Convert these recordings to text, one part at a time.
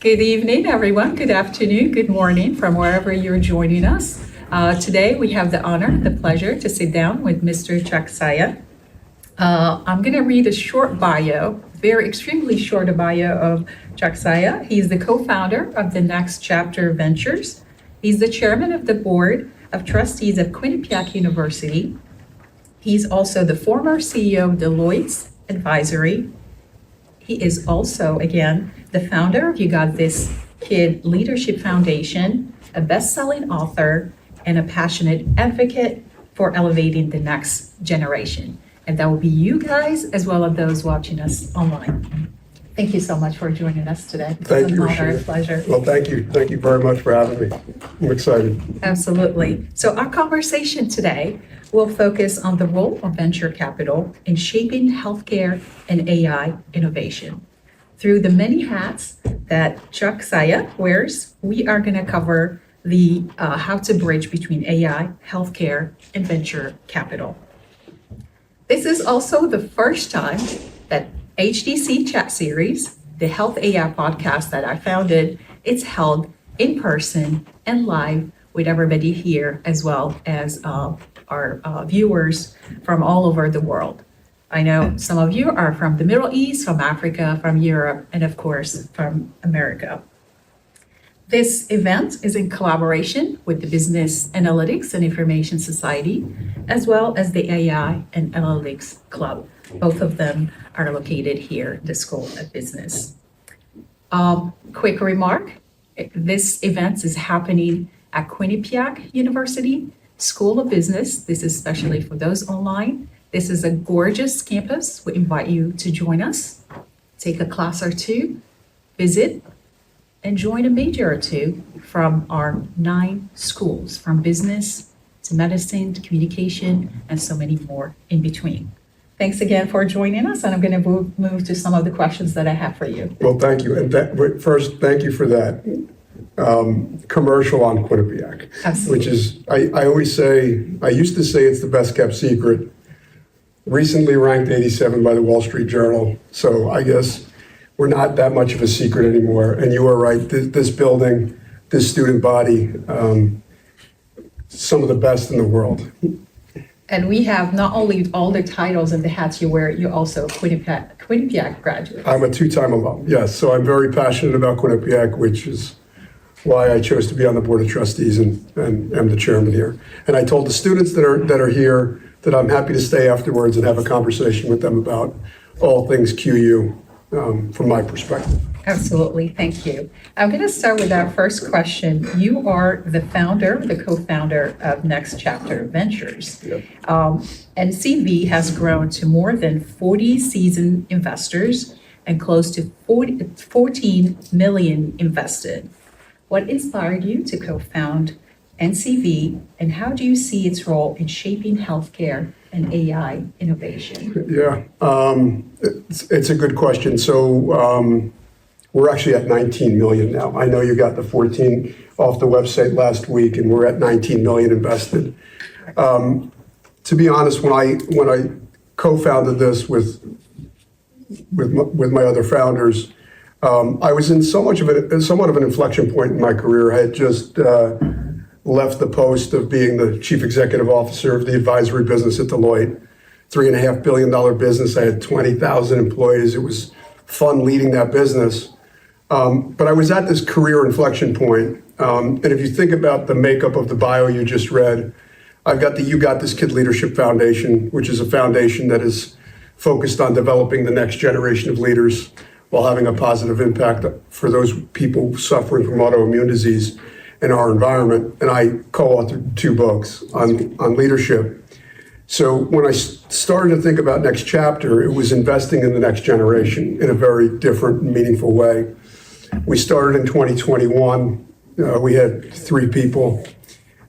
Good evening, everyone. Good afternoon, good morning from wherever you're joining us. Today, we have the honor, the pleasure to sit down with Mr. Chuck Saia. I'm going to read a short bio, extremely short bio of Chuck Saia. He's the co-founder of the Next Chapter Ventures. He's the chairman of the board of trustees at Quinnipiac University. He's also the former CEO of Deloitte Advisory. He is also, again, the founder of You Got This Kid Leadership Foundation, a best-selling author, and a passionate advocate for elevating the next generation. And that will be you guys, as well as those watching us online. Thank you so much for joining us today. Thank you, Rachida. Rachida. A pleasure. Well, thank you. Thank you very much for having me. I'm excited. Absolutely. So our conversation today will focus on the role of venture capital in shaping healthcare and AI innovation. Through the many hats that Chuck Saia wears, we are going to cover the how to bridge between AI, healthcare, and venture capital. This is also the first time that HDC Chat Series, the Health AI podcast that I founded, it's held in person and live with everybody here, as well as our viewers from all over the world. I know some of you are from the Middle East, from Africa, from Europe, and of course, from America. This event is in collaboration with the Business Analytics and Information Society, as well as the AI and Analytics Club. Both of them are located here at the School of Business. Quick remark, this event is happening at Quinnipiac University School of Business. This is especially for those online. This is a gorgeous campus. We invite you to join us, take a class or two, visit, and join a major or two from our 9 schools, from business to medicine to communication, and so many more in between. Thanks again for joining us, and I'm going to move to some of the questions that I have for you. Well, thank you. And first, thank you for that commercial on Quinnipiac. Absolutely. Which is, I always say, I used to say it's the best kept secret. Recently ranked 87 by the Wall Street Journal. So I guess we're not that much of a secret anymore. And you are right, this building, this student body, some of the best in the world. And we have not only all the titles and the hats you wear, you're also Quinnipiac graduate. I'm a 2-time alum, yes. So I'm very passionate about Quinnipiac, which is why I chose to be on the board of trustees and am the chairman here. And I told the students that are here that I'm happy to stay afterwards and have a conversation with them about all things QU from my perspective. Absolutely, thank you. I'm going to start with our first question. You are the founder, the co-founder of Next Chapter Ventures. Yep. NCV has grown to more than 40 seasoned investors and close to 14 million invested. What inspired you to co-found NCV, and how do you see its role in shaping healthcare and AI innovation? Yeah, it's a good question. So we're actually at 19 million now. I know you got the 14 off the website last week, and we're at 19 million invested. To be honest, when I co-founded this with my other founders, I was in somewhat of an inflection point in my career. I had just left the post of being the chief executive officer of the advisory business at Deloitte, $3.5 billion business. I had 20,000 employees. It was fun leading that business. But I was at this career inflection point. And if you think about the makeup of the bio you just read, I've got the You Got This Kid Leadership Foundation, which is a foundation that is focused on developing the next generation of leaders while having a positive impact for those people suffering from autoimmune disease in our environment. And I co-authored 2 books on leadership. So when I started to think about Next Chapter, it was investing in the next generation in a very different, meaningful way. We started in 2021. We had 3 people.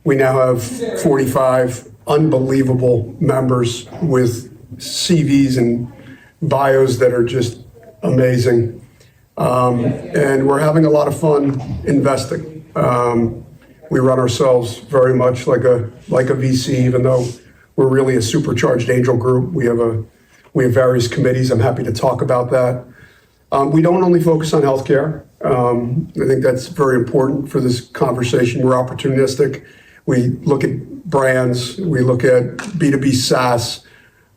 We now have 45 unbelievable members with CVs and bios that are just amazing. And we're having a lot of fun investing. We run ourselves very much like a VC, even though We're really a supercharged angel group. We have various committees. I'm happy to talk about that. We don't only focus on healthcare. I think that's very important for this conversation. We're opportunistic. We look at brands. We look at B2B SaaS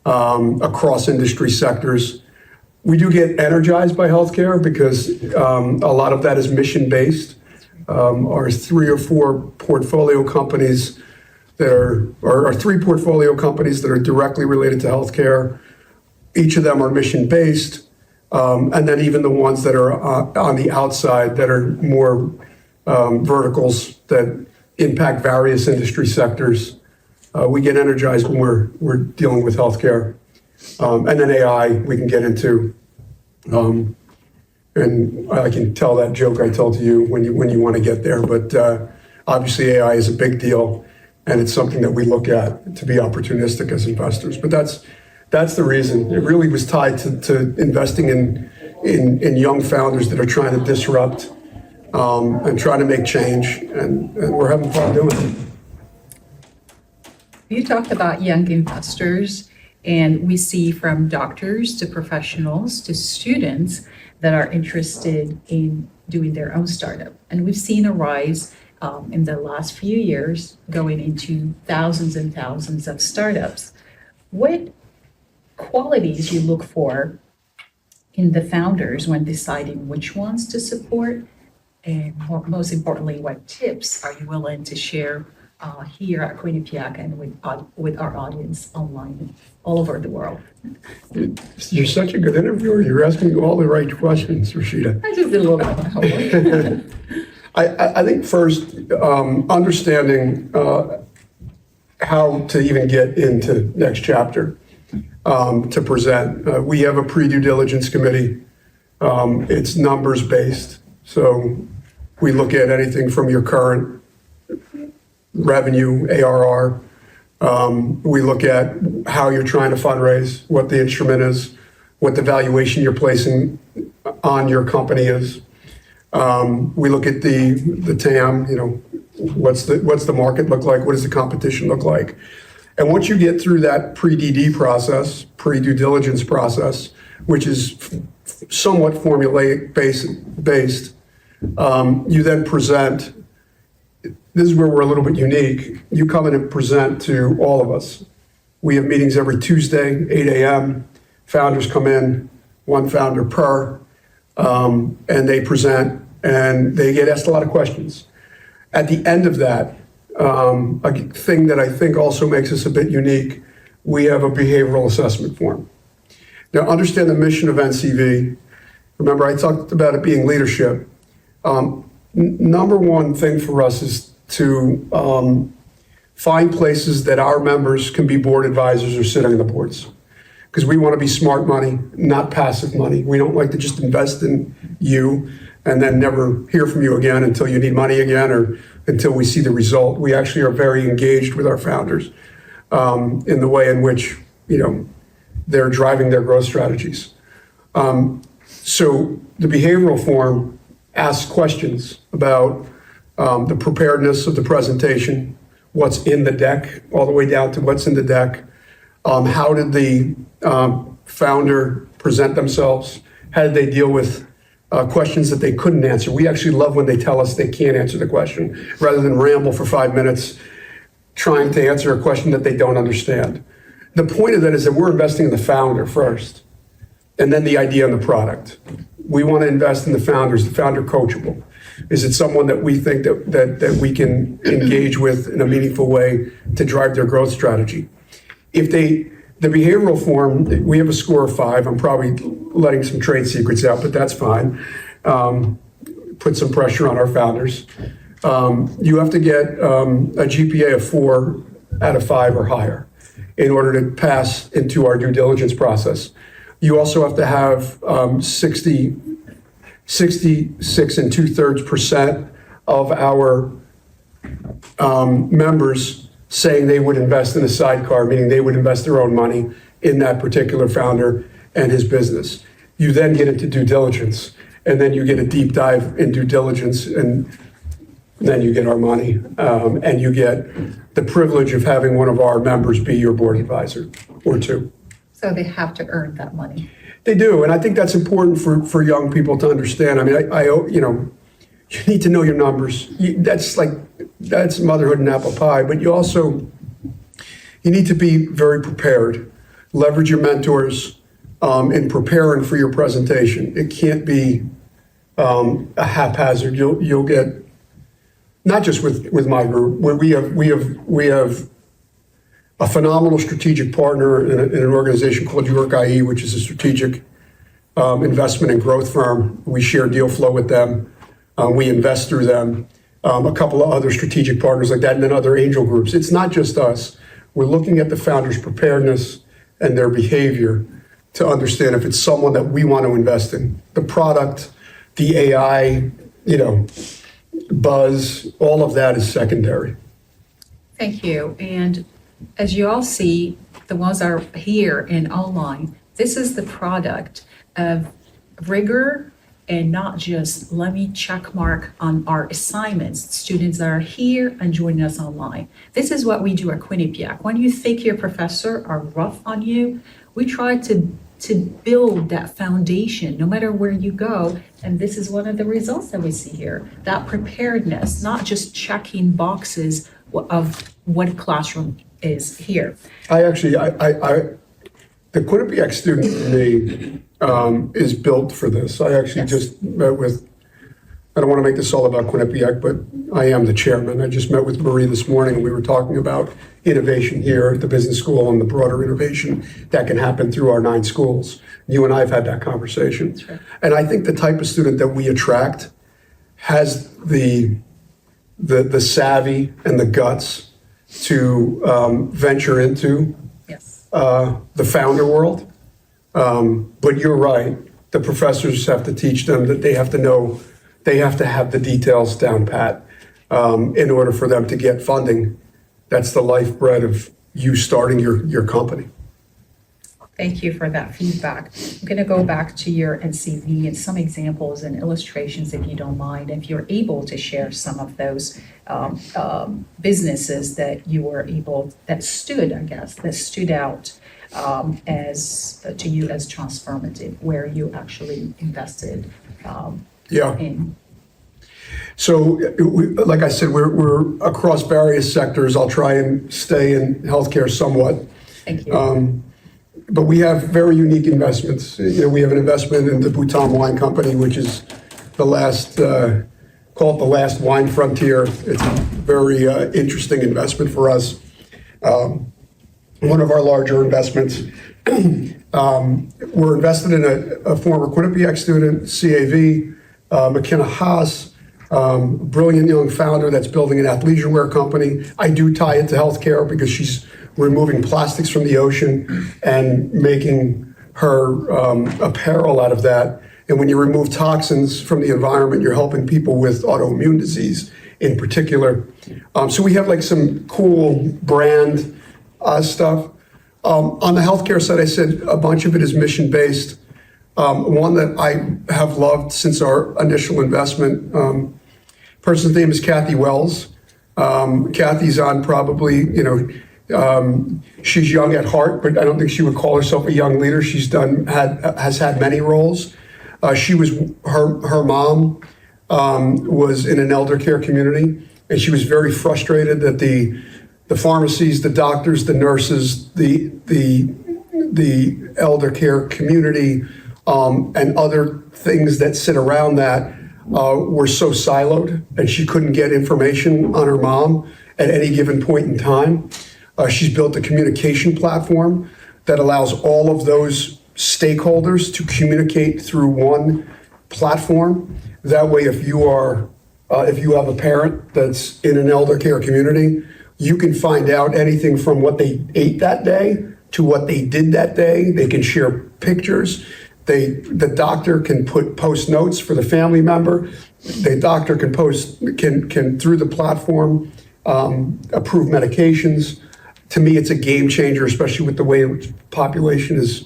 across industry sectors. We do get energized by healthcare because a lot of that is mission-based. Our three portfolio companies that are directly related to healthcare. Each of them are mission-based. And then even the ones that are on the outside that are more verticals that impact various industry sectors. We get energized when we're dealing with healthcare. And then AI we can get into. And I can tell that joke I told to you when you want to get there. But obviously AI is a big deal, and it's something that we look at to be opportunistic as investors. But that's the reason. It really was tied to investing in young founders that are trying to disrupt and trying to make change, and we're having fun doing it. You talked about young investors, and we see from doctors to professionals to students that are interested in doing their own startup. And we've seen a rise in the last few years going into thousands and thousands of startups. What qualities you look for in the founders when deciding which ones to support? And most importantly, what tips are you willing to share here at Quinnipiac and with our audience online all over the world? You're such a good interviewer. You're asking all the right questions, Rachida. I just did a little bit of homework. I think first, understanding how to even get into next chapter to present. We have a pre-due diligence committee. It's numbers-based. So we look at anything from your current revenue, ARR. We look at how you're trying to fundraise, what the instrument is, what the valuation you're placing on your company is. We look at the TAM, what's the market look like? What does the competition look like? And once you get through that pre-DD process, pre-due diligence process, which is somewhat formulaic based, you then present. This is where we're a little bit unique. You come in and present to all of us. We have meetings every Tuesday, 8 a.m. Founders come in, one founder per, and they present, and they get asked a lot of questions. At the end of that, a thing that I think also makes us a bit unique, we have a behavioral assessment form. Now, understand the mission of NCV. Remember, I talked about it being leadership. Number one thing for us is to find places that our members can be board advisors or sit on the boards. Because we want to be smart money, not passive money. We don't like to just invest in you and then never hear from you again until you need money again or until we see the result. We actually are very engaged with our founders in the way in which they're driving their growth strategies. So the behavioral form asks questions about the preparedness of the presentation, what's in the deck, all the way down to what's in the deck. How did the founder present themselves? How did they deal with questions that they couldn't answer? We actually love when they tell us they can't answer the question, rather than ramble for 5 minutes trying to answer a question that they don't understand. The point of that is that we're investing in the founder first, and then the idea and the product. We want to invest in the founders, the founder coachable. Is it someone that we think that we can engage with in a meaningful way to drive their growth strategy? If the behavioral form, we have a score of 5. I'm probably letting some trade secrets out, but that's fine. Put some pressure on our founders. You have to get a GPA of 4 out of 5 or higher in order to pass into our due diligence process. You also have to have 66 2/3% of our members saying they would invest in a sidecar, meaning they would invest their own money in that particular founder and his business. You then get into due diligence, and then you get a deep dive in due diligence, and then you get our money, and you get the privilege of having one of our members be your board advisor, or two. So they have to earn that money. They do, and I think that's important for young people to understand. I mean, you need to know your numbers. That's motherhood and apple pie, but you need to be very prepared. Leverage your mentors in preparing for your presentation. It can't be a haphazard. You'll get, not just with my group, where we have a phenomenal strategic partner in an organization called York IE, which is a strategic investment and growth firm. We share deal flow with them. We invest through them. A couple of other strategic partners like that, and then other angel groups. It's not just us. We're looking at the founders' preparedness and their behavior to understand if it's someone that we want to invest in. The product, the AI, buzz, all of that is secondary. Thank you. And as you all see, the ones that are here and online, this is the product of rigor and not just let me check mark on our assignments, students that are here and joining us online. This is what we do at Quinnipiac. When you think your professor are rough on you, we try to build that foundation no matter where you go. And this is one of the results that we see here, that preparedness, not just checking boxes of what classroom is here. The Quinnipiac student in me is built for this. I actually just met with, I don't want to make this all about Quinnipiac, but I am the chairman. I just met with Marie this morning, and we were talking about innovation here at the business school and the broader innovation that can happen through our 9 schools. You and I have had that conversation. That's right. And I think the type of student that we attract has the savvy and the guts to venture into the founder world. But you're right. The professors have to teach them that they have to know, they have to have the details down pat in order for them to get funding. That's the lifeblood of you starting your company. Thank you for that feedback. I'm going to go back to your NCV and some examples and illustrations, if you don't mind, if you're able to share some of those businesses that you were able, that stood out as to you as transformative, where you actually invested in. So, like I said, we're across various sectors. I'll try and stay in healthcare somewhat. Thank you. But we have very unique investments. We have an investment in the Bhutan Wine Company, which is the last, call it the last wine frontier. It's a very interesting investment for us. One of our larger investments, we're invested in a former Quinnipiac student, CAV, McKenna Haas, brilliant young founder that's building an athleisure wear company. I do tie it to healthcare because she's removing plastics from the ocean and making her apparel out of that. And when you remove toxins from the environment, you're helping people with autoimmune disease in particular. So we have like some cool brand stuff. On the healthcare side, I said a bunch of it is mission-based. One that I have loved since our initial investment, person's name is Kathy Wells. Kathy's on probably, she's young at heart, but I don't think she would call herself a young leader. Has had many roles. Her mom was in an elder care community, and she was very frustrated that the pharmacies, the doctors, the nurses, the elder care community, and other things that sit around that were so siloed, and she couldn't get information on her mom at any given point in time. She's built a communication platform that allows all of those stakeholders to communicate through one platform. That way, if you have a parent that's in an elder care community, you can find out anything from what they ate that day to what they did that day. They can share pictures. The doctor can post notes for the family member. The doctor can through the platform approve medications. To me, it's a game changer, especially with the way the population is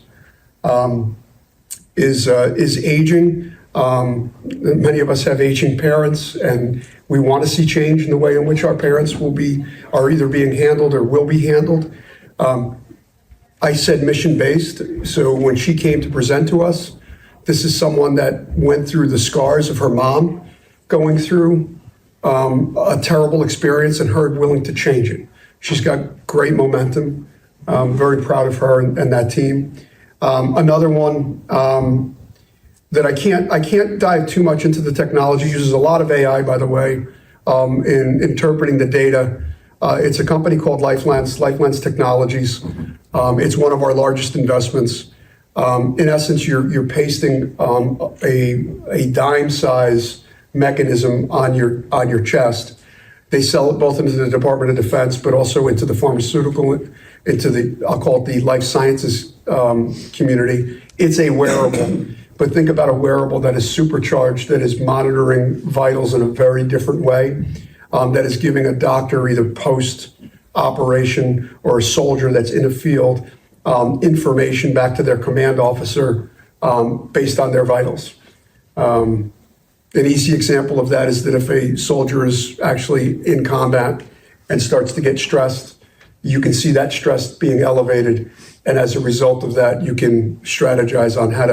aging. Many of us have aging parents, and we want to see change in the way in which our parents are either being handled or will be handled. I said mission-based, so when she came to present to us, this is someone that went through the scars of her mom going through a terrible experience and her willing to change it. She's got great momentum. Very proud of her and that team. Another one that I can't dive too much into the technology, uses a lot of AI, by the way, in interpreting the data. It's a company called Lifelens Technologies. It's one of our largest investments. In essence, you're pasting a dime size mechanism on your chest. They sell it both into the Department of Defense, but also into the pharmaceutical, I'll call it the life sciences community. It's a wearable, but think about a wearable that is supercharged, that is monitoring vitals in a very different way, that is giving a doctor either post-operation or a soldier that's in a field information back to their command officer based on their vitals. An easy example of that is that if a soldier is actually in combat and starts to get stressed, you can see that stress being elevated, and as a result of that, you can strategize on how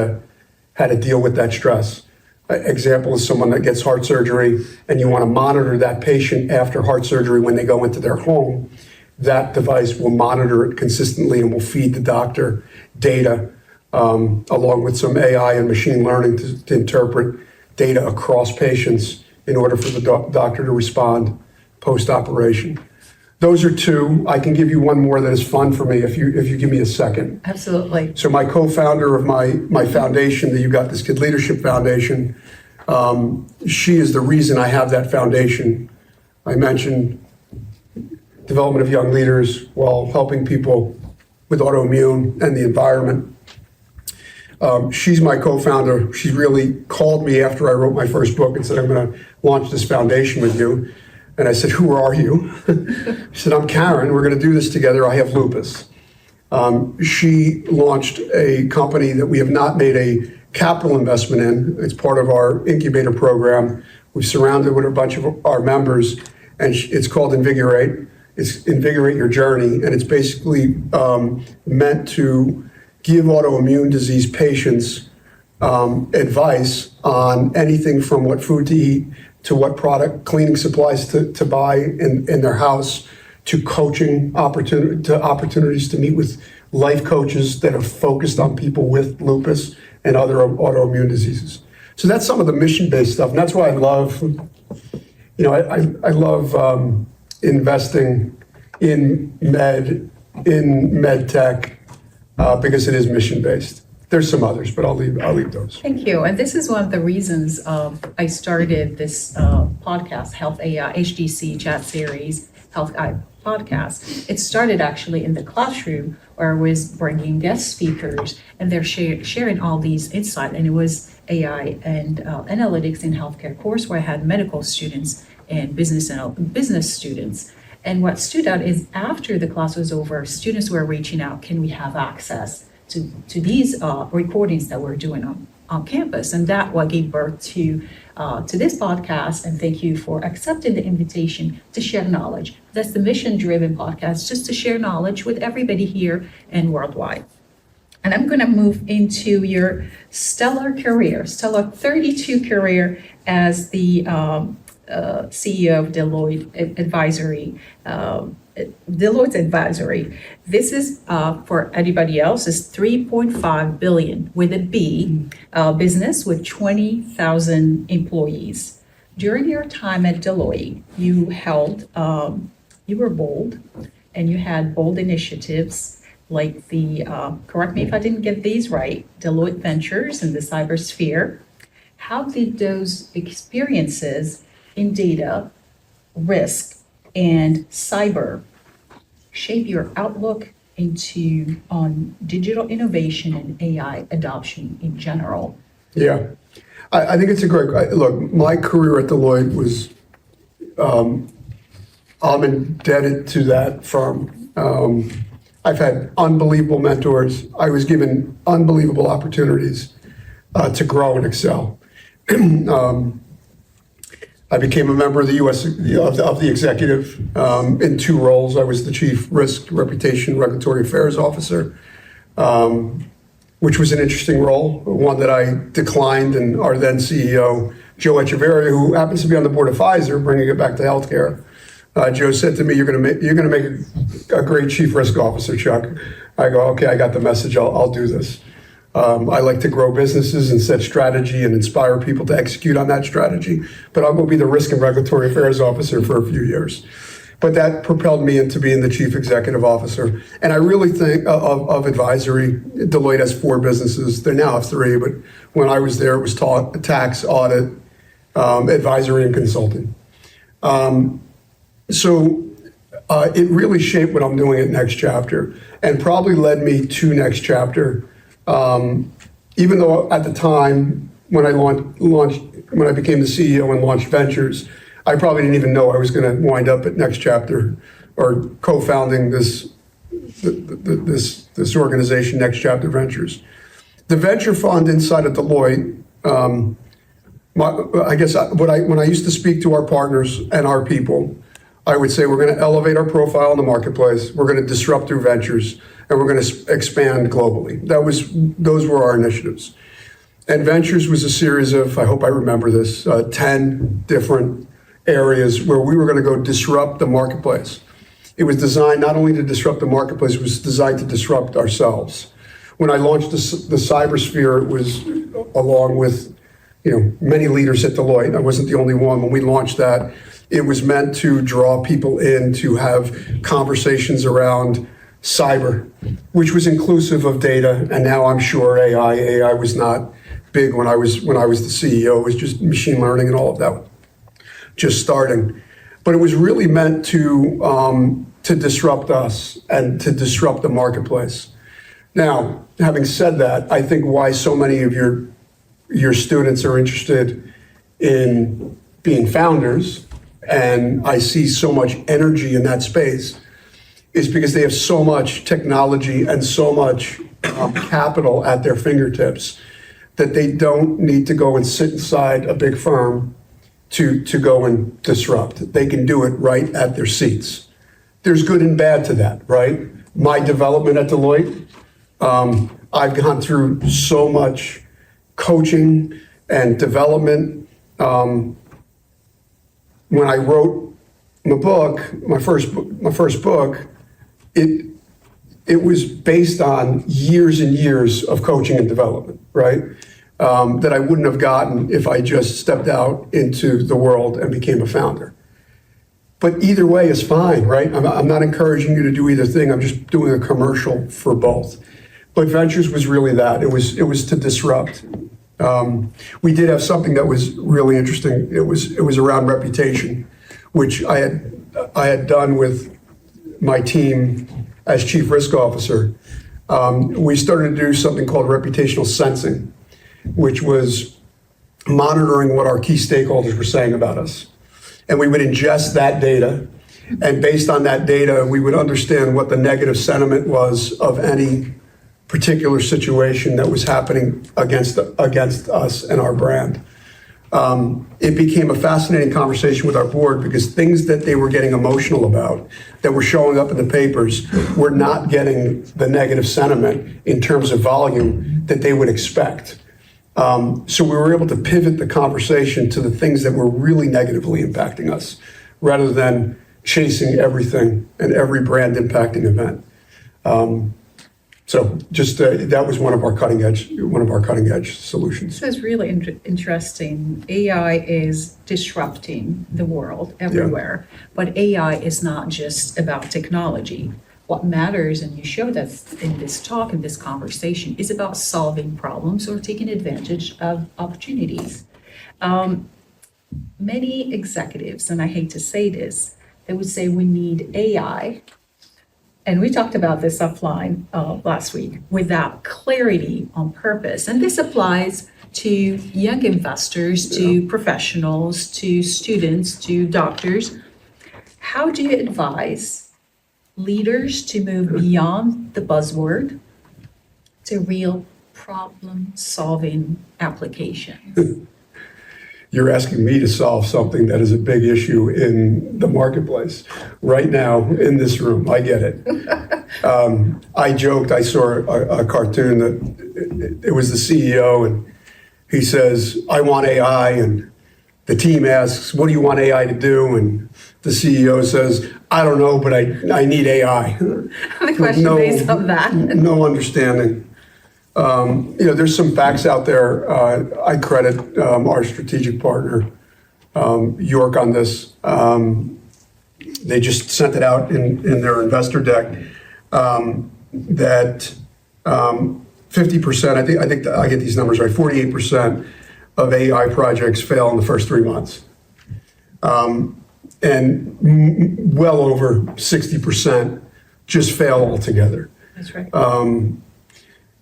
to deal with that stress. Example is someone that gets heart surgery, and you want to monitor that patient after heart surgery when they go into their home. That device will monitor it consistently and will feed the doctor data, along with some AI and machine learning to interpret data across patients in order for the doctor to respond post-operation. Those are two. I can give you one more that is fun for me if you give me a second. Absolutely. So my co-founder of my foundation, the You Got This Kid Leadership Foundation, she is the reason I have that foundation. I mentioned development of young leaders while helping people with autoimmune and the environment. She's my co-founder. She really called me after I wrote my first book and said, I'm going to launch this foundation with you. And I said, who are you? She said, I'm Karen. We're going to do this together. I have lupus. She launched a company that we have not made a capital investment in. It's part of our incubator program. We've surrounded with a bunch of our members, and it's called Invigorate. It's Invigorate Your Journey, and it's basically meant to give autoimmune disease patients advice on anything from what food to eat to what product, cleaning supplies to buy in their house, to coaching opportunities to meet with life coaches that are focused on people with lupus and other autoimmune diseases. So that's some of the mission-based stuff, and that's why I love, I love investing in med tech because it is mission-based. There's some others, but I'll leave those. Thank you. And this is one of the reasons I started this podcast, Health AI, HDC Chat Series, Health AI podcast. It started actually in the classroom where I was bringing guest speakers, and they're sharing all these insights. And it was AI and analytics in healthcare course where I had medical students and business students. And what stood out is after the class was over, students were reaching out, can we have access to these recordings that we're doing on campus? And that what gave birth to this podcast. And thank you for accepting the invitation to share knowledge. That's the mission-driven podcast, just to share knowledge with everybody here and worldwide. And I'm going to move into your stellar 32 career as the CEO of Deloitte Advisory. This is for anybody else is 3.5 billion with a B business with 20,000 employees. During your time at Deloitte, you were bold, and you had bold initiatives like the correct me if I didn't get these right, Deloitte Ventures and the cybersphere. How did those experiences in data, risk, and cyber shape your outlook on digital innovation and AI adoption in general? Yeah, I think it's a great, look, my career at Deloitte was, I'm indebted to that firm. I've had unbelievable mentors. I was given unbelievable opportunities to grow and excel. I became a member of the U.S. of the executive in two roles. I was the Chief Risk, Reputation, Regulatory Affairs Officer, which was an interesting role, one that I declined, and our then CEO, Joe Echeverria, who happens to be on the board of Pfizer, bringing it back to healthcare. Joe said to me, "You're going to make a great Chief Risk Officer, Chuck." I go, "Okay, I got the message. I'll do this." I like to grow businesses and set strategy and inspire people to execute on that strategy, but I'll go be the Risk and Regulatory Affairs Officer for a few years. But that propelled me into being the Chief Executive Officer. And I really think of advisory, Deloitte has 4 businesses. They now have 3, but when I was there, it was tax, audit, advisory, and consulting. So it really shaped what I'm doing at Next Chapter, and probably led me to Next Chapter. Even though at the time when I when I became the CEO and launched Ventures, I probably didn't even know I was going to wind up at Next Chapter or co-founding this organization, Next Chapter Ventures. The venture fund inside of Deloitte, when I used to speak to our partners and our people, I would say we're going to elevate our profile in the marketplace, we're going to disrupt through ventures, and we're going to expand globally. Those were our initiatives. And Ventures was a series of, I hope I remember this, 10 different areas where we were going to go disrupt the marketplace. It was designed not only to disrupt the marketplace, it was designed to disrupt ourselves. When I launched the cybersphere, it was along with many leaders at Deloitte. I wasn't the only one. When we launched that, it was meant to draw people in to have conversations around cyber, which was inclusive of data, and now I'm sure AI. AI was not big when I was the CEO. It was just machine learning and all of that just starting. But it was really meant to disrupt us and to disrupt the marketplace. Now, having said that, I think why so many of your students are interested in being founders, and I see so much energy in that space, is because they have so much technology and so much capital at their fingertips that they don't need to go and sit inside a big firm to go and disrupt. They can do it right at their seats. There's good and bad to that, right? My development at Deloitte, I've gone through so much coaching and development. When I wrote my first book, it was based on years and years of coaching and development, right? That I wouldn't have gotten if I just stepped out into the world and became a founder. But either way is fine, right? I'm not encouraging you to do either thing. I'm just doing a commercial for both. But Ventures was really that. It was to disrupt. We did have something that was really interesting. It was around reputation, which I had done with my team as Chief Risk Officer. We started to do something called reputational sensing, which was monitoring what our key stakeholders were saying about us. And we would ingest that data, and based on that data, we would understand what the negative sentiment was of any particular situation that was happening against us and our brand. It became a fascinating conversation with our board because things that they were getting emotional about, that were showing up in the papers, were not getting the negative sentiment in terms of volume that they would expect. So we were able to pivot the conversation to the things that were really negatively impacting us, rather than chasing everything and every brand impacting event. So just that was one of our cutting edge solutions. So it's really interesting. AI is disrupting the world everywhere, but AI is not just about technology. What matters, and you show that in this talk, in this conversation, is about solving problems or taking advantage of opportunities. Many executives, and I hate to say this, they would say we need AI, and we talked about this offline last week, without clarity on purpose. And this applies to young investors, to professionals, to students, to doctors. How do you advise leaders to move beyond the buzzword to real problem-solving applications? you're asking me to solve something that is a big issue in the marketplace right now in this room. I get it. I joked, I saw a cartoon that it was the CEO, and he says, I want AI, and the team asks, what do you want AI to do? And the CEO says, I don't know, but I need AI. The question based on that. No understanding. There's some facts out there. I credit our strategic partner, York, on this. They just sent it out in their investor deck that 50%, I think I get these numbers right, 48% of AI projects fail in the first 3 months. And well over 60% just fail altogether. That's right.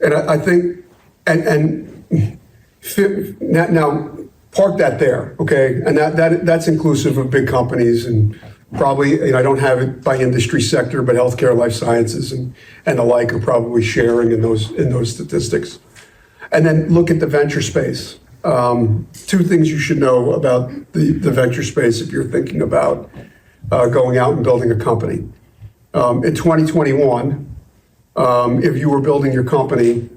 And I think, now park that there, okay? And that's inclusive of big companies, and probably, I don't have it by industry sector, but healthcare, life sciences, and the like are probably sharing in those statistics. And then look at the venture space. Two things you should know about the venture space if you're thinking about going out and building a company. In 2021, if you were building your company,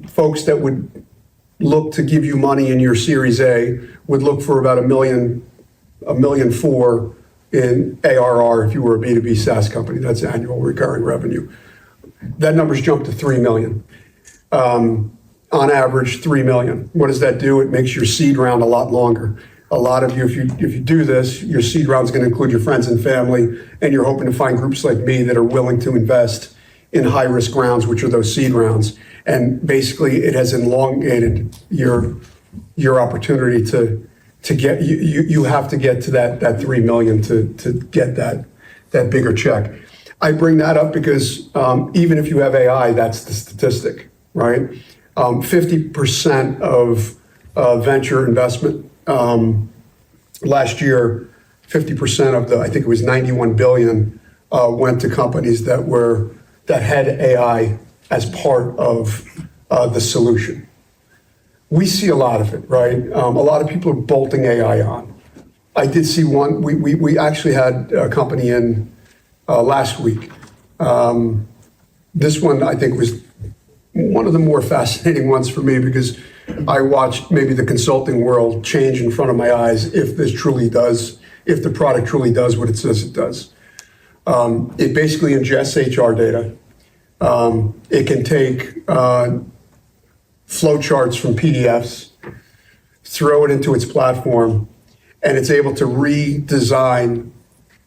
folks that would look to give you money in your Series A would look for about $1.4 million in ARR if you were a B2B SaaS company. That's annual recurring revenue. That number's jumped to $3 million. On average, $3 million. What does that do? It makes your seed round a lot longer. A lot of you, if you do this, your seed round is going to include your friends and family, and you're hoping to find groups like me that are willing to invest in high-risk rounds, which are those seed rounds. And basically, it has elongated your opportunity to get. You have to get to that $3 million to get that bigger check. I bring that up because even if you have AI, that's the statistic, right? 50% of venture investment last year, 50% of I think it was 91 billion, went to companies that had AI as part of the solution. We see a lot of it, right? A lot of people are bolting AI on. I did see one. We actually had a company in last week. This one I think was one of the more fascinating ones for me because I watched maybe the consulting world change in front of my eyes if the product truly does what it says it does. It basically ingests HR data. It can take flow charts from PDFs, throw it into its platform, and it's able to redesign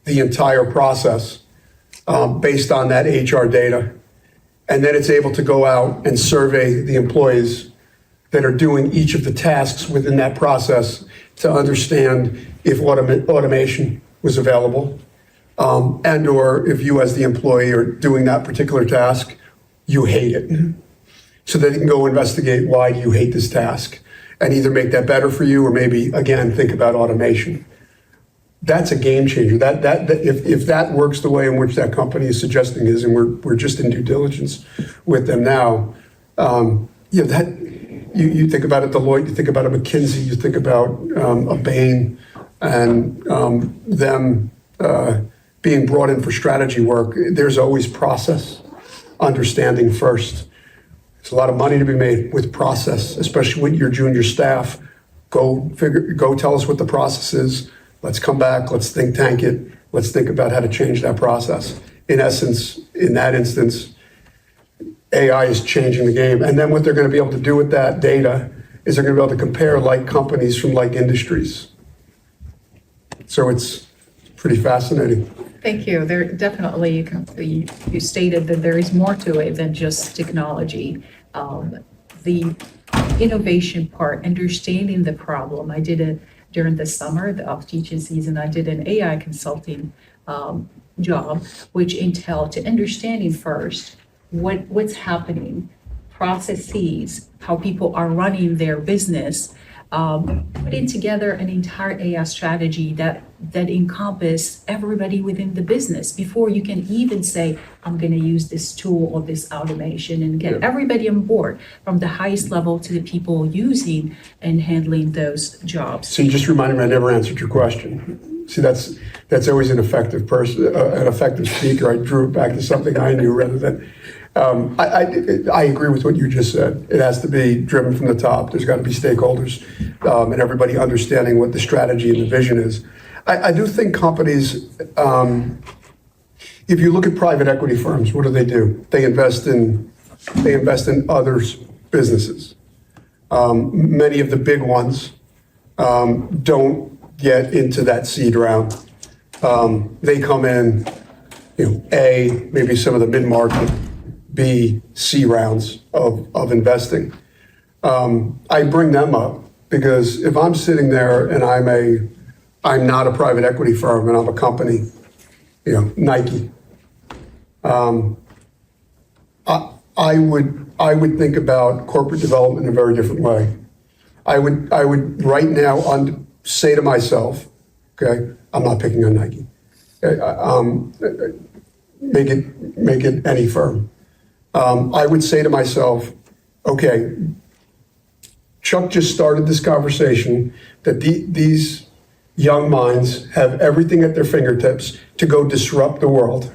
the entire process based on that HR data. And then it's able to go out and survey the employees that are doing each of the tasks within that process to understand if automation was available, and or if you as the employee are doing that particular task, you hate it. So they can go investigate why do you hate this task and either make that better for you or maybe, again, think about automation. That's a game changer. If that works the way in which that company is suggesting is, and we're just in due diligence with them now, you think about a Deloitte, you think about a McKinsey, you think about a Bain, and them being brought in for strategy work. There's always process understanding first. There's a lot of money to be made with process, especially with your junior staff. Go tell us what the process is. Let's come back, let's think tank it, let's think about how to change that process. In essence, in that instance, AI is changing the game. And then what they're going to be able to do with that data is they're going to be able to compare like companies from like industries. So it's pretty fascinating. Thank you. There definitely, you stated that there is more to it than just technology. The innovation part, understanding the problem. I did it during the summer, the off-teaching season. I did an AI consulting job, which entailed to understanding first what's happening, processes, how people are running their business, putting together an entire AI strategy that encompass everybody within the business before you can even say, I'm going to use this tool or this automation, and get everybody on board from the highest level to the people using and handling those jobs. So you just reminded me I never answered your question. See, that's always an effective person, an effective speaker. I drew it back to something I knew rather than. I agree with what you just said. It has to be driven from the top. There's got to be stakeholders and everybody understanding what the strategy and the vision is. I do think companies, if you look at private equity firms, what do? They invest in others' businesses. Many of the big ones don't get into that seed round. They come in, A, maybe some of the mid-market, B, C rounds of investing. I bring them up because if I'm sitting there and I'm not a private equity firm and I'm a company, Nike, I would think about corporate development in a very different way. I would right now say to myself, okay, I'm not picking on Nike. Make it any firm. I would say to myself, okay, Chuck just started this conversation that these young minds have everything at their fingertips to go disrupt the world.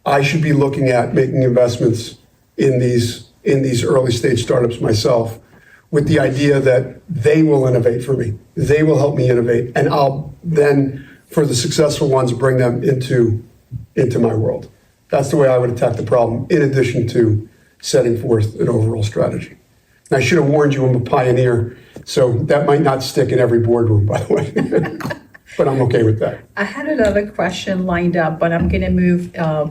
I should be looking at making investments in these early stage startups myself, with the idea that they will innovate for me. They will help me innovate, and I'll then, for the successful ones, bring them into my world. That's the way I would attack the problem, in addition to setting forth an overall strategy. And I should have warned you I'm a pioneer, so that might not stick in every boardroom, by the way. But I'm okay with that. I had another question lined up, but I'm going to move a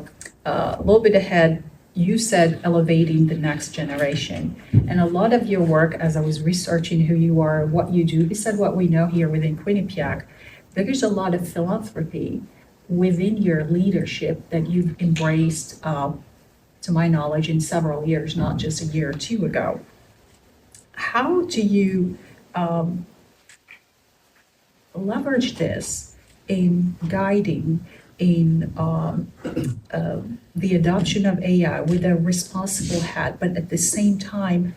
little bit ahead. You said elevating the next generation. And a lot of your work, as I was researching who you are, what you do, besides what we know here within Quinnipiac, there's a lot of philanthropy within your leadership that you've embraced, to my knowledge, in several years, not just a year or two ago. How do you leverage this in guiding in the adoption of AI with a responsible hat, but at the same time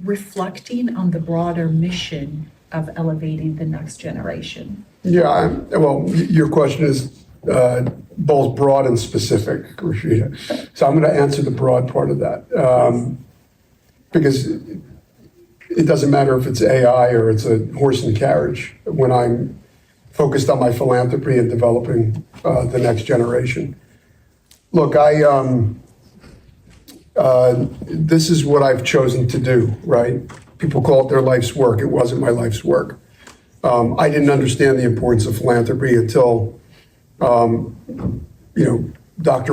reflecting on the broader mission of elevating the next generation? Yeah, well, your question is both broad and specific, Rachida. So I'm going to answer the broad part of that, because it doesn't matter if it's AI or it's a horse and carriage when I'm focused on my philanthropy and developing the next generation. Look, this is what I've chosen to do, right? People call it their life's work. It wasn't my life's work. I didn't understand the importance of philanthropy until, Dr.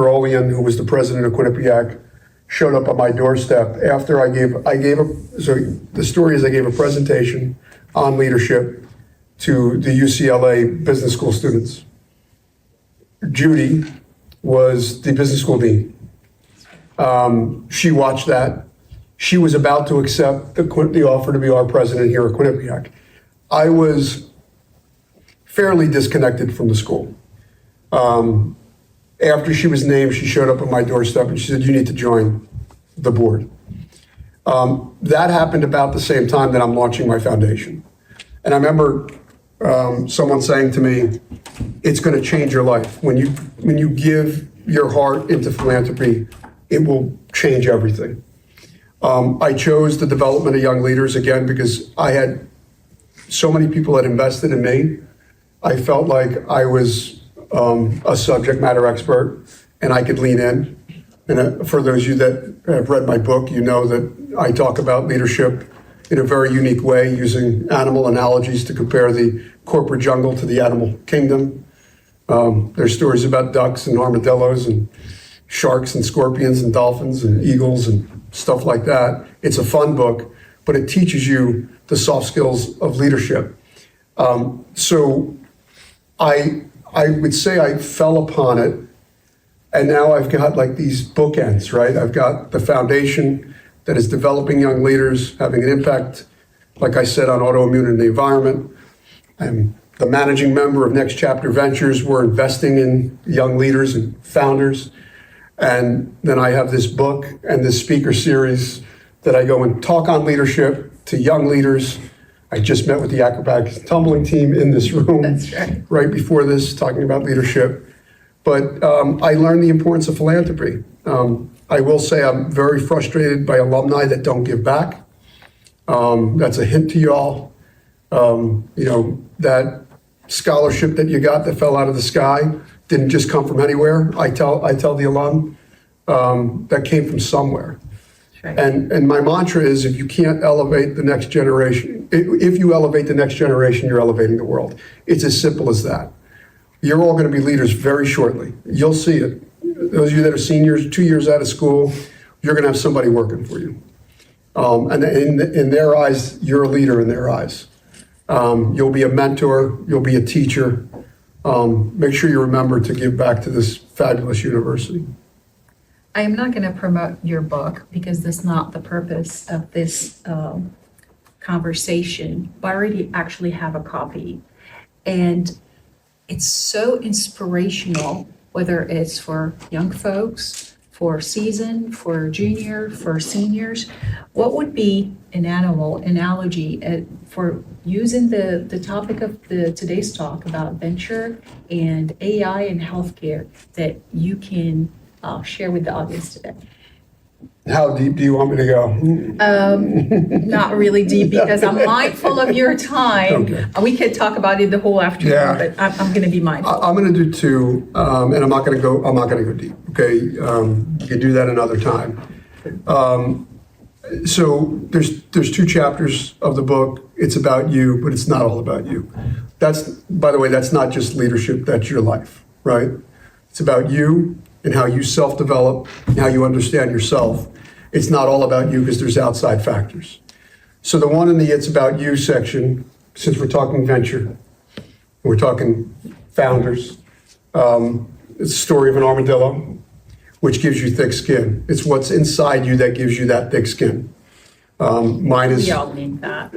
Olean, who was the president of Quinnipiac, showed up on my doorstep after so the story is I gave a presentation on leadership to the UCLA Business School students. Judy was the business school dean. She watched that. She was about to accept the offer to be our president here at Quinnipiac. I was fairly disconnected from the school. After she was named, she showed up at my doorstep and she said, "You need to join the board." That happened about the same time that I'm launching my foundation. And I remember someone saying to me, "It's going to change your life. When you give your heart into philanthropy, it will change everything." I chose the development of young leaders again because I had so many people that invested in me. I felt like I was a subject matter expert and I could lean in. And for those of you that have read my book, you know that I talk about leadership in a very unique way, using animal analogies to compare the corporate jungle to the animal kingdom. There's stories about ducks and armadillos and sharks and scorpions and dolphins and eagles and stuff like that. It's a fun book, but it teaches you the soft skills of leadership. So I would say I fell upon it, and now I've got like these bookends, right? I've got the foundation that is developing young leaders, having an impact like I said, on autoimmune and the environment. I'm the managing member of Next Chapter Ventures. We're investing in young leaders and founders. And then I have this book and this speaker series that I go and talk on leadership to young leaders. I just met with the acrobatics and tumbling team in this room. That's right. Right before this, talking about leadership. But I learned the importance of philanthropy. I will say I'm very frustrated by alumni that don't give back. That's a hint to y'all. That scholarship that you got that fell out of the sky didn't just come from anywhere. I tell the alum that came from somewhere. Right. And my mantra is, if you can't elevate the next generation, if you elevate the next generation, you're elevating the world. It's as simple as that. You're all going to be leaders very shortly. You'll see it. Those of you that are seniors, 2 years out of school, you're going to have somebody working for you. And in their eyes, you're a leader in their eyes. You'll be a mentor. You'll be a teacher. Make sure you remember to give back to this fabulous university. I am not going to promote your book because that's not the purpose of this conversation, but I already actually have a copy. And it's so inspirational, whether it's for young folks, for seasoned, for junior, for seniors. What would be an analogy for using the topic of today's talk about venture and AI and healthcare that you can share with the audience today? How deep do you want me to go? Not really deep because I'm mindful of your time. Okay. We could talk about it the whole afternoon, Yeah. but I'm going to be mindful. I'm going to do two, and I'm not going to go deep. Okay, you can do that another time. So there's two chapters of the book. It's about you, but it's not all about you. By the way, that's not just leadership. That's your life, right? It's about you and how you self-develop, and how you understand yourself. It's not all about you because there's outside factors. So the one in the It's About You section, since we're talking venture, we're talking founders, it's the story of an armadillo, which gives you thick skin. It's what's inside you that gives you that thick skin. Mine is... We all need that.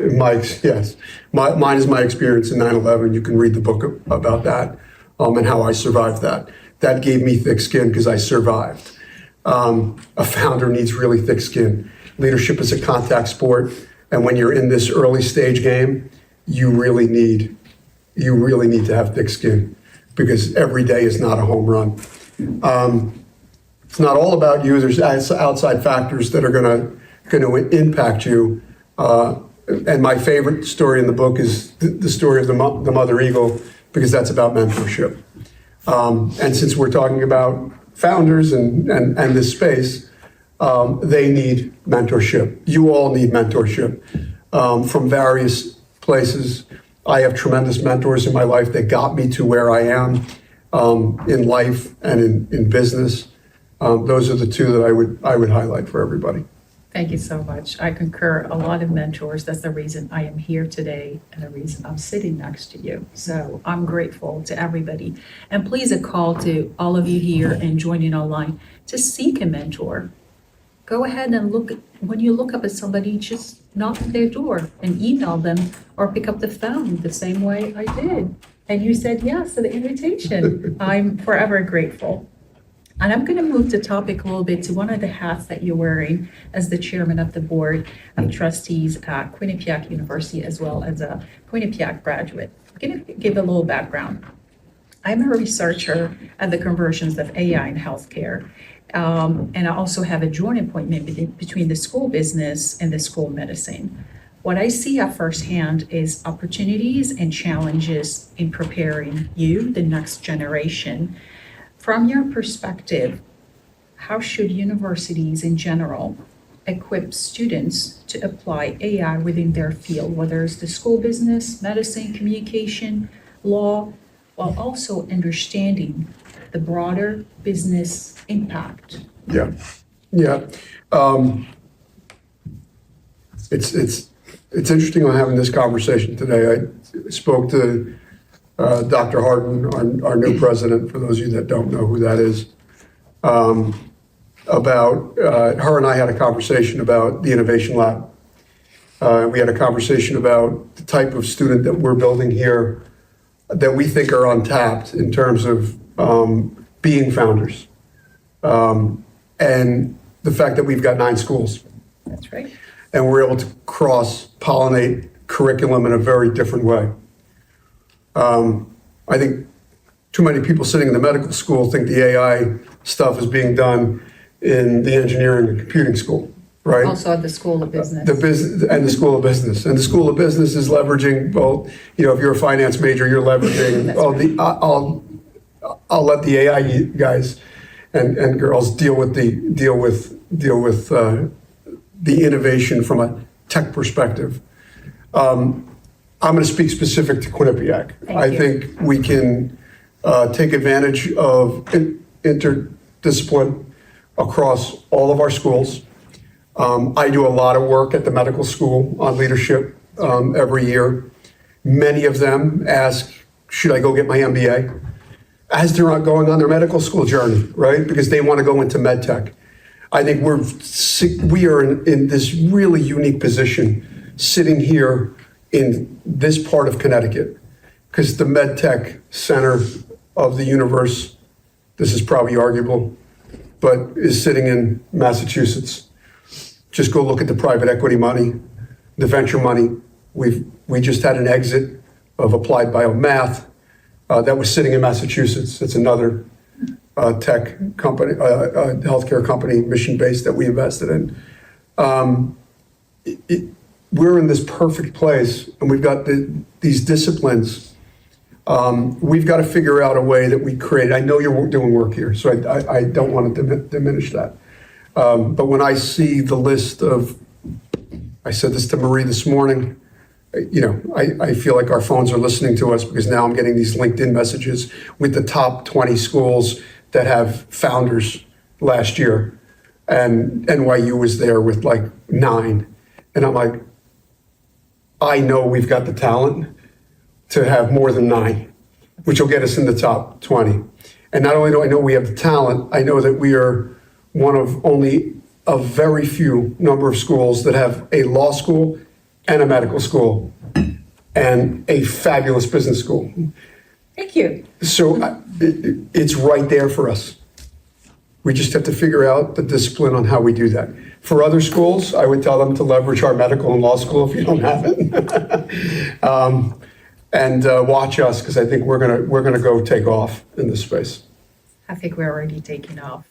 Yes. Mine is my experience in 9/11. You can read the book about that and how I survived that. That gave me thick skin because I survived. A founder needs really thick skin. Leadership is a contact sport, and when you're in this early stage game, you really need to have thick skin because every day is not a home run. It's not all about you. There's outside factors that are going to impact you. And my favorite story in the book is the story of the mother eagle, because that's about mentorship. And since we're talking about founders and this space, they need mentorship. You all need mentorship from various places. I have tremendous mentors in my life that got me to where I am in life and in business. Those are the two that I would highlight for everybody. Thank you so much. I concur. A lot of mentors. That's the reason I am here today and the reason I'm sitting next to you. So I'm grateful to everybody. And please a call to all of you here and joining online to seek a mentor. Go ahead and when you look up at somebody, just knock at their door and email them or pick up the phone the same way I did. And you said yes to the invitation. I'm forever grateful. And I'm going to move the topic a little bit to one of the hats that you're wearing as the chairman of the board of trustees at Quinnipiac University, as well as a Quinnipiac graduate. I'm going to give a little background. I'm a researcher at the Convergence of AI in healthcare. And I also have a joint appointment between the school business and the school medicine. What I see at firsthand is opportunities and challenges in preparing you, the next generation. From your perspective, how should universities in general equip students to apply AI within their field, whether it's the school business, medicine, communication, law, while also understanding the broader business impact? Yeah. It's interesting on having this conversation today. I spoke to Dr. Harden, our new president, for those of you that don't know who that is, about her and I had a conversation about the Innovation Lab. We had a conversation about the type of student that we're building here that we think are untapped in terms of being founders. And the fact that we've got 9 schools. That's right. And we're able to cross-pollinate curriculum in a very different way. I think too many people sitting in the medical school think the AI stuff is being done in the engineering and computing school, right? Also at the School of Business. The business and the School of Business. And the School of Business is leveraging, well, you know, if you're a finance major, you're leveraging, I'll let the AI guys and girls deal with the innovation from a tech perspective. I'm going to speak specific to Quinnipiac. I think we can take advantage of interdiscipline across all of our schools. I do a lot of work at the medical school on leadership every year. Many of them ask, should I go get my MBA? As they're not going on their medical school journey, right? Because they want to go into med tech. I think we are in this really unique position sitting here in this part of Connecticut, because the med tech center of the universe, this is probably arguable, but is sitting in Massachusetts. Just go look at the private equity money, the venture money. We just had an exit of Applied Biomath that was sitting in Massachusetts. It's another tech company, healthcare company, mission-based that we invested in. We're in this perfect place, and we've got these disciplines. We've got to figure out a way that we create. I know you're doing work here, so I don't want to diminish that. But when I see the list of, I said this to Marie this morning, you know, I feel like our phones are listening to us, because now I'm getting these LinkedIn messages with the top 20 schools that have founders last year. And NYU was there with like 9. And I'm like, I know we've got the talent to have more than 9, which will get us in the top 20. And not only do I know we have the talent, I know that we are one of only a very few number of schools that have a law school and a medical school and a fabulous business school. Thank you. So it's right there for us. We just have to figure out the discipline on how we do that. For other schools, I would tell them to leverage our medical and law school if you don't have it. And watch us, because I think we're gonna go take off in this space. I think we're already taking off.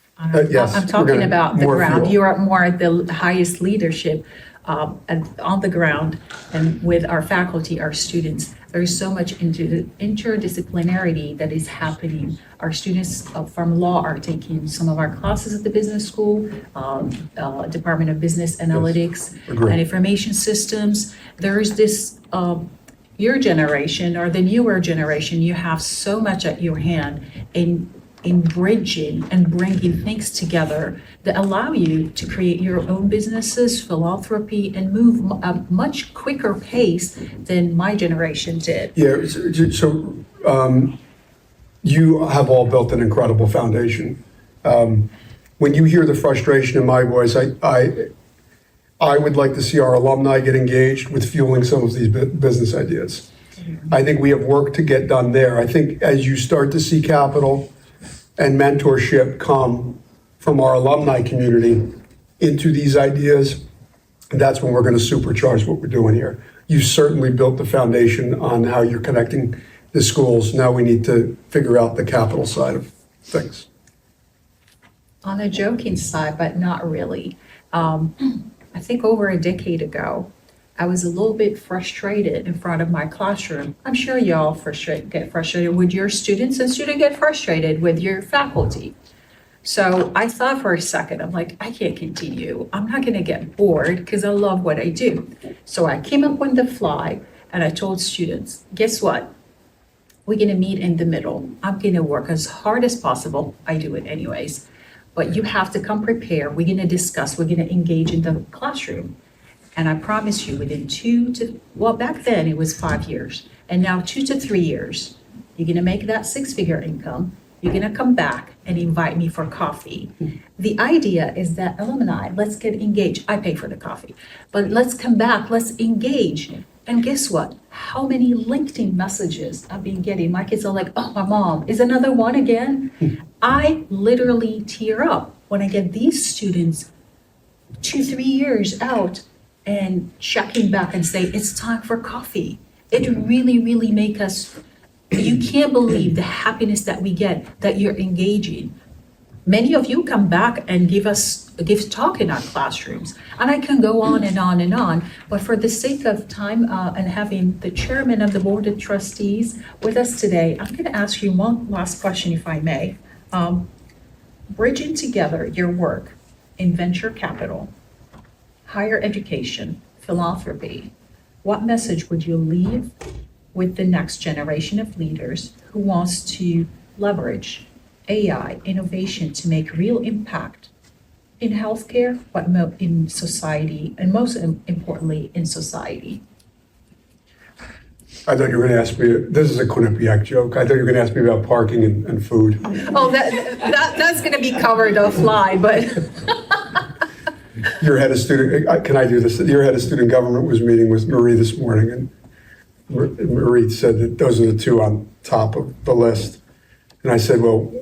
Yes, I'm talking about the more ground. fuel. You are more at the highest leadership and on the ground, and with our faculty, our students. There is so much interdisciplinarity that is happening. Our students from law are taking some of our classes at the business school, Department of Business Analytics Agreed. and Information Systems. There is this, your generation or the newer generation, you have so much at your hand in bridging and bringing things together that allow you to create your own businesses, philanthropy, and move a much quicker pace than my generation did. Yeah, so you have all built an incredible foundation. When you hear the frustration in my voice, I would like to see our alumni get engaged with fueling some of these business ideas. I think we have work to get done there. I think as you start to see capital and mentorship come from our alumni community into these ideas, that's when we're going to supercharge what we're doing here. You certainly built the foundation on how you're connecting the schools. Now we need to figure out the capital side of things. On a joking side, but not really. I think over a decade ago, I was a little bit frustrated in front of my classroom. I'm sure y'all get frustrated with your students, and students get frustrated with your faculty. So I thought for a second, I'm like, I can't continue. I'm not gonna get bored because I love what I do. So I came up on the fly and I told students, guess what? We're gonna meet in the middle. I'm gonna work as hard as possible. I do it anyways. But you have to come prepared. We're gonna discuss, we're gonna engage in the classroom. And I promise you, within back then it was 5 years, and now 2 to 3 years, you're gonna make that 6-figure income, You're gonna come back and invite me for coffee. The idea is that alumni, let's get engaged. I pay for the coffee, but let's come back, let's engage. And guess what? How many LinkedIn messages I've been getting? My kids are like, oh, my mom, is another one again? I literally tear up when I get these students 2-3 years out and checking back and say, it's time for coffee. It really, really make us, you can't believe the happiness that we get that you're engaging. Many of you come back and give talk in our classrooms, and I can go on and on and on, but for the sake of time and having the chairman of the board of trustees with us today, I'm gonna ask you one last question, if I may. Bridging together your work in venture capital, higher education, philanthropy, what message would you leave with the next generation of leaders who wants to leverage AI innovation to make real impact in healthcare, but in society, and most importantly, in society? I thought you were going to ask me, this is a Quinnipiac joke. I thought you were going to ask me about parking and food. Oh, that's going to be covered offline, but. Your head of student, can I do this? Your head of student government was meeting with Marie this morning, and Marie said that those are the two on top of the list. And I said, well,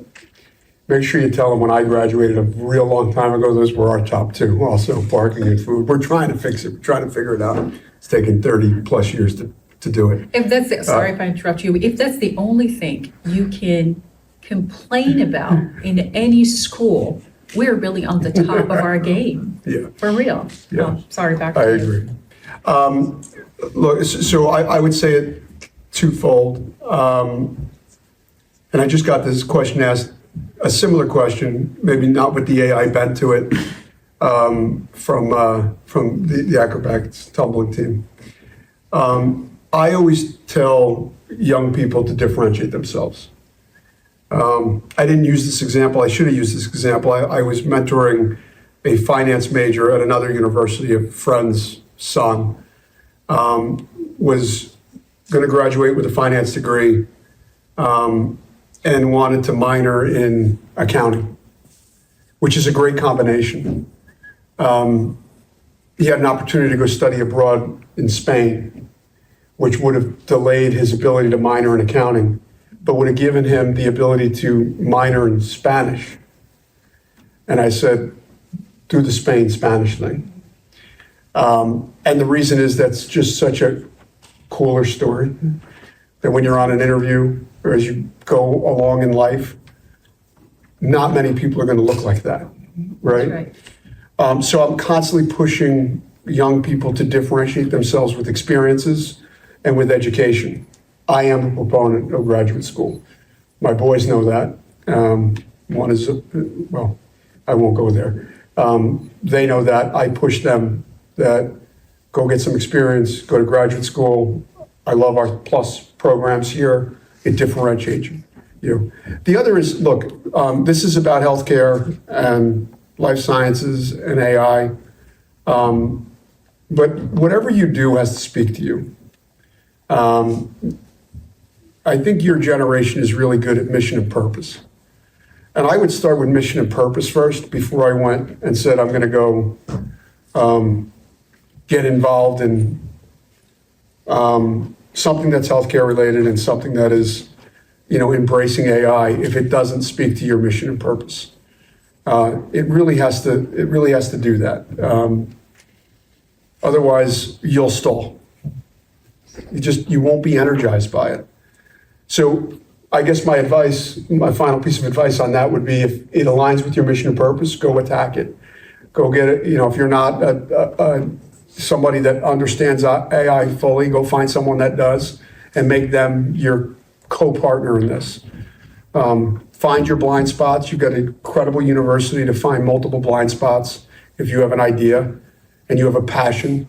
make sure you tell them when I graduated a real long time ago, those were our top two, also parking and food. We're trying to fix it. We're trying to figure it out. It's taken 30 plus years to do it. If that's it, sorry if I interrupt you. If that's the only thing you can complain about in any school, we're really on the top of our game. Yeah. For real. Yeah. Oh, sorry, back I to you. agree. Look, so I would say it twofold. And I just got this question asked, a similar question, maybe not with the AI bent to it, from the acrobatics tumbling team. I always tell young people to differentiate themselves. I didn't use this example. I should have used this example. I was mentoring a finance major at another university. A friend's son was going to graduate with a finance degree and wanted to minor in accounting, which is a great combination. He had an opportunity to go study abroad in Spain, which would have delayed his ability to minor in accounting, but would have given him the ability to minor in Spanish. And I said, do the Spain Spanish thing. And the reason is that's just such a cooler story that when you're on an interview or as you go along in life, not many people are going to look like that, right? That's right. So I'm constantly pushing young people to differentiate themselves with experiences and with education. I am a proponent of graduate school. My boys know that. One is, well, I won't go there. They know that. I push them that go get some experience, go to graduate school. I love our plus programs here. It differentiates you. The other is, look, this is about healthcare and life sciences and AI. But whatever you do has to speak to you. I think your generation is really good at mission and purpose. And I would start with mission and purpose first before I went and said, I'm going to go get involved in something that's healthcare related and something that is, embracing AI if it doesn't speak to your mission and purpose. It really has to do that. Otherwise, you'll stall. You won't be energized by it. So I guess my final piece of advice on that would be if it aligns with your mission and purpose, go attack it. Go get it. If you're not somebody that understands AI fully, go find someone that does and make them your co-partner in this. Find your blind spots. You've got an incredible university to find multiple blind spots. If you have an idea and you have a passion,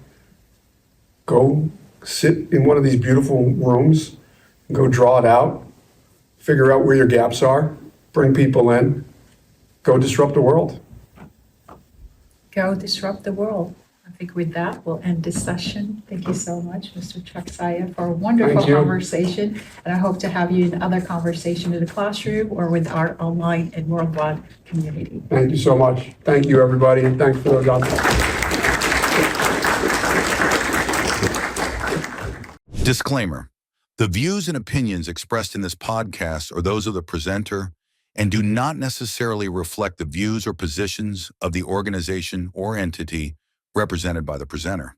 go sit in one of these beautiful rooms, go draw it out, figure out where your gaps are, bring people in, go disrupt the world. Go disrupt the world. I think with that, we'll end this session. Thank you so much, Mr. Chuck Saia, for a wonderful Thank you. conversation. And I hope to have you in other conversation in the classroom or with our online and worldwide community. Thank you so much. Thank you, everybody, and thanks for those out there. Disclaimer. The views and opinions expressed in this podcast are those of the presenter and do not necessarily reflect the views or positions of the organization or entity represented by the presenter.